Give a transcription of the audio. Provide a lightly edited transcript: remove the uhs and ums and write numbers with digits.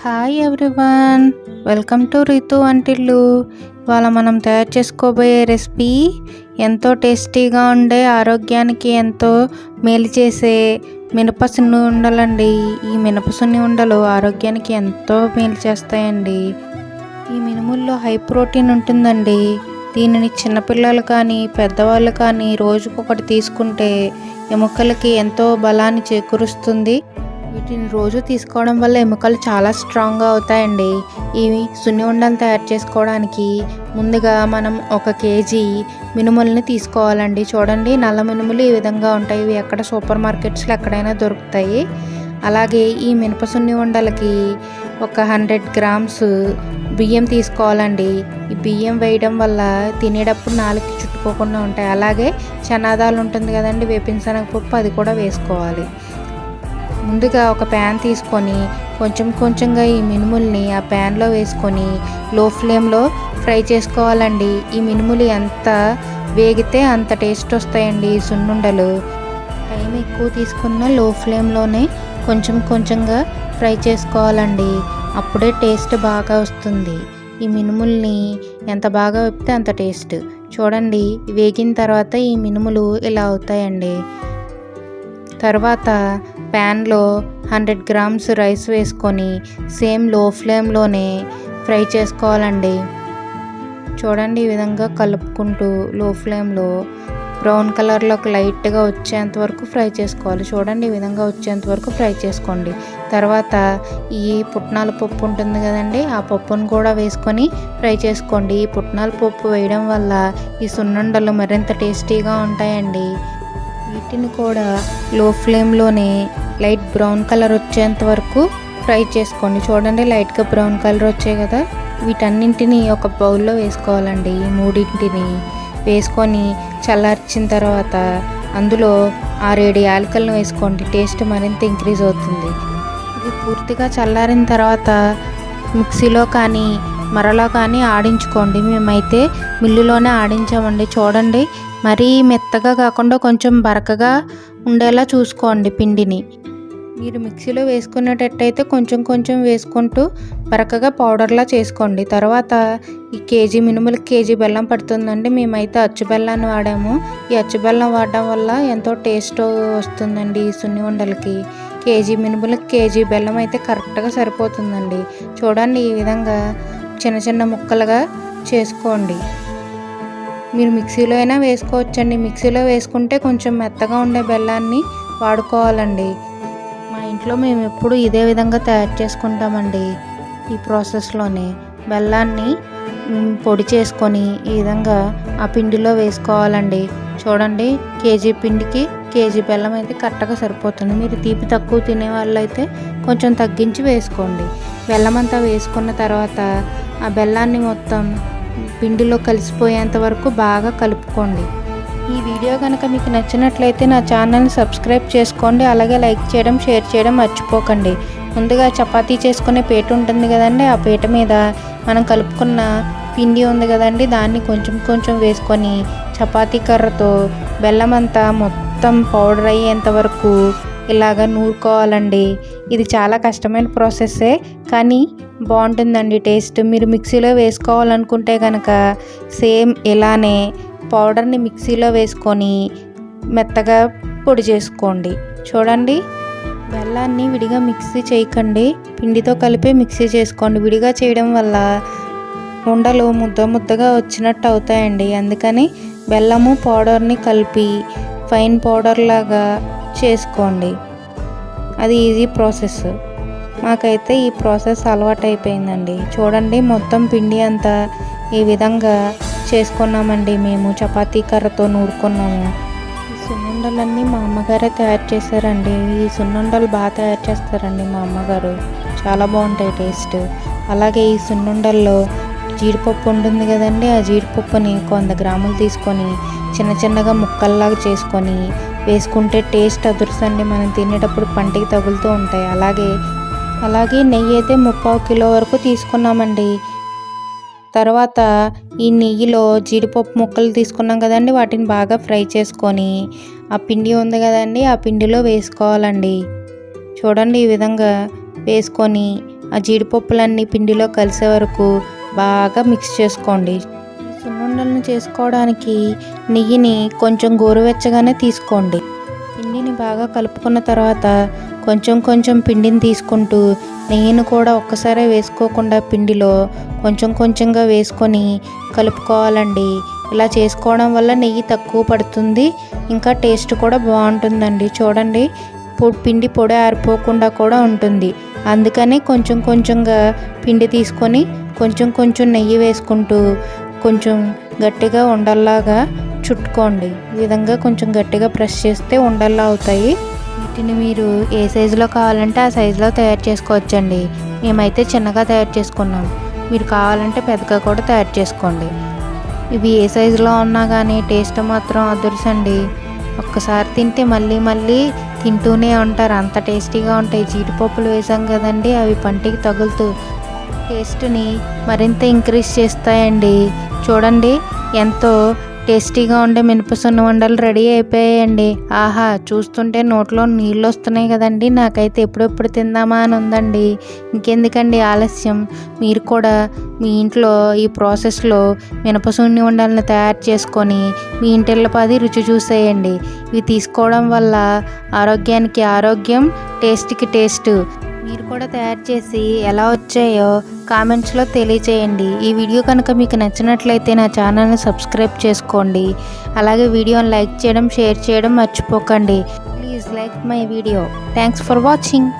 Hi everyone, welcome to Ritu Vantillu. ఇవాళ మనం తయారు చేసుకోబోయే రెసిపీ ఎంతో టేస్టీగా ఉండే, ఆరోగ్యానికి ఎంతో మేలు చేసే మినపసున్ని ఉండలండి. ఈ మినపసున్ని ఉండలు ఆరోగ్యానికి ఎంతో మేలు చేస్తాయండి. ఈ మినుముల్లో హై ప్రోటీన్ ఉంటుందండి. దీనిని చిన్నపిల్లలు కానీ పెద్దవాళ్ళు కానీ రోజుకొకటి తీసుకుంటే ఎముకలకి ఎంతో బలాన్ని చేకూరుస్తుంది. వీటిని రోజు తీసుకోవడం వల్ల ఎముకలు చాలా స్ట్రాంగ్గా అవుతాయండి. ఈ సున్ని ఉండలు తయారు చేసుకోవడానికి ముందుగా మనం 1 కేజీ మినుములని తీసుకోవాలండి. చూడండి, నల్ల మినుములు ఈ విధంగా ఉంటాయి. ఇవి ఎక్కడ సూపర్ మార్కెట్స్లో ఎక్కడైనా దొరుకుతాయి. అలాగే ఈ మినపసున్ని ఉండలకి 100 గ్రామ్స్ బియ్యం తీసుకోవాలండి. ఈ బియ్యం వేయడం వల్ల తినేటప్పుడు నాలుగుకి చుట్టుకోకుండా ఉంటాయి. అలాగే చనాదాలు ఉంటుంది కదండి, వేపిన శనగపప్పు, అది కూడా వేసుకోవాలి. ముందుగా ఒక ప్యాన్ తీసుకొని కొంచెంగా ఈ మినుముల్ని ఆ ప్యాన్లో వేసుకొని లో ఫ్లేమ్లో ఫ్రై చేసుకోవాలండి. ఈ మినుములు ఎంత వేగితే అంత టేస్ట్ వస్తాయండి ఈ సున్నుండలు. టైం ఎక్కువ తీసుకున్న లో ఫ్లేమ్లోనే కొంచెంగా ఫ్రై చేసుకోవాలండి. అప్పుడే టేస్ట్ బాగా వస్తుంది. ఈ మినుముల్ని ఎంత బాగా వేపితే అంత టేస్ట్. చూడండి, వేగిన తర్వాత ఈ మినుములు ఇలా అవుతాయండి. తర్వాత ప్యాన్లో 100 గ్రామ్స్ రైస్ వేసుకొని సేమ్ లో ఫ్లేమ్లోనే ఫ్రై చేసుకోవాలండి. చూడండి, ఈ విధంగా కలుపుకుంటూ లో ఫ్లేమ్లో బ్రౌన్ కలర్లోకి లైట్గా వచ్చేంత వరకు ఫ్రై చేసుకోవాలి. చూడండి, ఈ విధంగా వచ్చేంత వరకు ఫ్రై చేసుకోండి. తర్వాత ఈ పుట్నాల పప్పు ఉంటుంది కదండి, ఆ పప్పును కూడా వేసుకొని ఫ్రై చేసుకోండి. ఈ పుట్నాల పప్పు వేయడం వల్ల ఈ సున్నుండలు మరింత టేస్టీగా ఉంటాయండి. వీటిని కూడా లో ఫ్లేమ్లోనే లైట్ బ్రౌన్ కలర్ వచ్చేంత వరకు ఫ్రై చేసుకోండి. చూడండి, లైట్గా బ్రౌన్ కలర్ వచ్చాయి కదా. వీటన్నింటినీ ఒక బౌల్లో వేసుకోవాలండి. ఈ మూడింటిని వేసుకొని చల్లార్చిన తర్వాత అందులో 6-7 యాలకులను వేసుకోండి. టేస్ట్ మరింత ఇంక్రీజ్ అవుతుంది. ఇది పూర్తిగా చల్లారిన తర్వాత మిక్సీలో కానీ మరలా కానీ ఆడించుకోండి. మేమైతే మిల్లులోనే ఆడించామండి. చూడండి, మరీ మెత్తగా కాకుండా కొంచెం బరకగా ఉండేలా చూసుకోండి పిండిని. మీరు మిక్సీలో వేసుకునేటట్టయితే కొంచెం వేసుకుంటూ బరకగా పౌడర్లా చేసుకోండి. తర్వాత ఈ కేజీ మినుములకి కేజీ బెల్లం పడుతుందండి. మేమైతే అచ్చు బెల్లాన్ని వాడాము. ఈ అచ్చు బెల్లం వాడడం వల్ల ఎంతో టేస్ట్ వస్తుందండి ఈ సున్ని ఉండలకి. కేజీ మినుములకి కేజీ బెల్లం అయితే కరెక్ట్గా సరిపోతుందండి. చూడండి, ఈ విధంగా చిన్న ముక్కలుగా చేసుకోండి. మీరు మిక్సీలో అయినా వేసుకోవచ్చండి. మిక్సీలో వేసుకుంటే కొంచెం మెత్తగా ఉండే బెల్లాన్ని వాడుకోవాలండి. మా ఇంట్లో మేము ఎప్పుడు ఇదే విధంగా తయారు చేసుకుంటామండి. ఈ ప్రాసెస్లోనే బెల్లాన్ని పొడి చేసుకొని ఈ విధంగా ఆ పిండిలో వేసుకోవాలండి. చూడండి, కేజీ పిండికి కేజీ బెల్లం అయితే కరెక్ట్గా సరిపోతుంది. మీరు తీపి తక్కువ తినే వాళ్ళైతే కొంచెం తగ్గించి వేసుకోండి. బెల్లం అంతా వేసుకున్న తర్వాత ఆ బెల్లాన్ని మొత్తం పిండిలో కలిసిపోయేంత వరకు బాగా కలుపుకోండి. ఈ వీడియో కనుక మీకు నచ్చినట్లయితే నా ఛానల్ని సబ్స్క్రైబ్ చేసుకోండి. అలాగే లైక్ చేయడం, షేర్ చేయడం మర్చిపోకండి. ముందుగా చపాతీ చేసుకునే పీట ఉంటుంది కదండి, ఆ పీట మీద మనం కలుపుకున్న పిండి ఉంది కదండి, దాన్ని కొంచెం వేసుకొని చపాతీ కర్రతో బెల్లం అంతా మొత్తం పౌడర్ అయ్యేంత వరకు ఇలాగ నూరుకోవాలండి. ఇది చాలా కష్టమైన ప్రాసెస్సే, కానీ బాగుంటుందండి టేస్ట్. మీరు మిక్సీలో వేసుకోవాలనుకుంటే కనుక సేమ్ ఇలానే పౌడర్ని మిక్సీలో వేసుకొని మెత్తగా పొడి చేసుకోండి. చూడండి, బెల్లాన్ని విడిగా మిక్సీ చేయకండి, పిండితో కలిపి మిక్సీ చేసుకోండి. విడిగా చేయడం వల్ల ఉండలు ముద్దగా వచ్చినట్టు అవుతాయండి. అందుకని బెల్లము పౌడర్ని కలిపి ఫైన్ పౌడర్ లాగా చేసుకోండి. అది ఈజీ ప్రాసెస్. మాకైతే ఈ ప్రాసెస్ అలవాటు అయిపోయిందండి. చూడండి, మొత్తం పిండి అంతా ఈ విధంగా చేసుకున్నామండి. మేము చపాతీ కర్రతో నూరుకున్నాము. ఈ సున్నుండలన్నీ మా అమ్మగారే తయారు చేశారండి. ఈ సున్నుండలు బాగా తయారు చేస్తారండి మా అమ్మగారు. చాలా బాగుంటాయి టేస్ట్. అలాగే ఈ సున్నుండల్లో జీడిపప్పు ఉంటుంది కదండి, ఆ జీడిపప్పుని 100 గ్రాములు తీసుకొని చిన్నగా ముక్కల్లాగా చేసుకొని వేసుకుంటే టేస్ట్ అదుర్సండి. మనం తినేటప్పుడు పంటికి తగులుతూ ఉంటాయి. అలాగే నెయ్యి అయితే 3/4 కిలో వరకు తీసుకున్నామండి. తర్వాత ఈ నెయ్యిలో జీడిపప్పు ముక్కలు తీసుకున్నాం కదండి, వాటిని బాగా ఫ్రై చేసుకొని ఆ పిండి ఉంది కదండి, ఆ పిండిలో వేసుకోవాలండి. చూడండి, ఈ విధంగా వేసుకొని ఆ జీడిపప్పులన్నీ పిండిలో కలిసే వరకు బాగా మిక్స్ చేసుకోండి. ఈ సున్నుండలను చేసుకోవడానికి నెయ్యిని కొంచెం గోరువెచ్చగానే తీసుకోండి. పిండిని బాగా కలుపుకున్న తర్వాత కొంచెం కొంచెం పిండిని తీసుకుంటూ నెయ్యిని కూడా ఒక్కసారే వేసుకోకుండా పిండిలో కొంచెం కొంచెంగా వేసుకొని కలుపుకోవాలండి. ఇలా చేసుకోవడం వల్ల నెయ్యి తక్కువ పడుతుంది, ఇంకా టేస్ట్ కూడా బాగుంటుందండి. చూడండి, పిండి పొడి ఆరిపోకుండా కూడా ఉంటుంది. అందుకని కొంచెం కొంచెంగా పిండి తీసుకొని కొంచెం కొంచెం నెయ్యి వేసుకుంటూ కొంచెం గట్టిగా ఉండల్లాగా చుట్టుకోండి. ఈ విధంగా కొంచెం గట్టిగా ప్రెస్ చేస్తే ఉండల్లా అవుతాయి. వీటిని మీరు ఏ సైజులో కావాలంటే ఆ సైజులో తయారు చేసుకోవచ్చండి. మేమైతే చిన్నగా తయారు చేసుకున్నాం. మీరు కావాలంటే పెద్దగా కూడా తయారు చేసుకోండి. ఇవి ఏ సైజులో ఉన్నా కానీ టేస్ట్ మాత్రం అదుర్సండి. ఒక్కసారి తింటే మళ్ళీ మళ్ళీ తింటూనే ఉంటారు, అంత టేస్టీగా ఉంటాయి. జీడిపప్పులు వేసాం కదండి, అవి పంటికి తగులుతూ టేస్ట్ని మరింత ఇంక్రీజ్ చేస్తాయండి. చూడండి, ఎంతో టేస్టీగా ఉండే మినపసున్న ఉండలు రెడీ అయిపోయాయండి. ఆహా, చూస్తుంటే నోట్లో నీళ్ళు వస్తున్నాయి కదండి. నాకైతే ఎప్పుడెప్పుడు తిందామా అని ఉందండి. ఇంకెందుకండి ఆలస్యం, మీరు కూడా మీ ఇంట్లో ఈ ప్రాసెస్లో మినపసున్ని ఉండలను తయారు చేసుకొని మీ ఇంటిల్లపాది రుచి చూసేయండి. ఇవి తీసుకోవడం వల్ల ఆరోగ్యానికి ఆరోగ్యం, టేస్ట్కి టేస్ట్. మీరు కూడా తయారు చేసి ఎలా వచ్చాయో కామెంట్స్లో తెలియచేయండి. ఈ వీడియో కనుక మీకు నచ్చినట్లయితే నా ఛానల్ని సబ్స్క్రైబ్ చేసుకోండి. అలాగే వీడియోని లైక్ చేయడం, షేర్ చేయడం మర్చిపోకండి. Please like my video. Thanks for watching.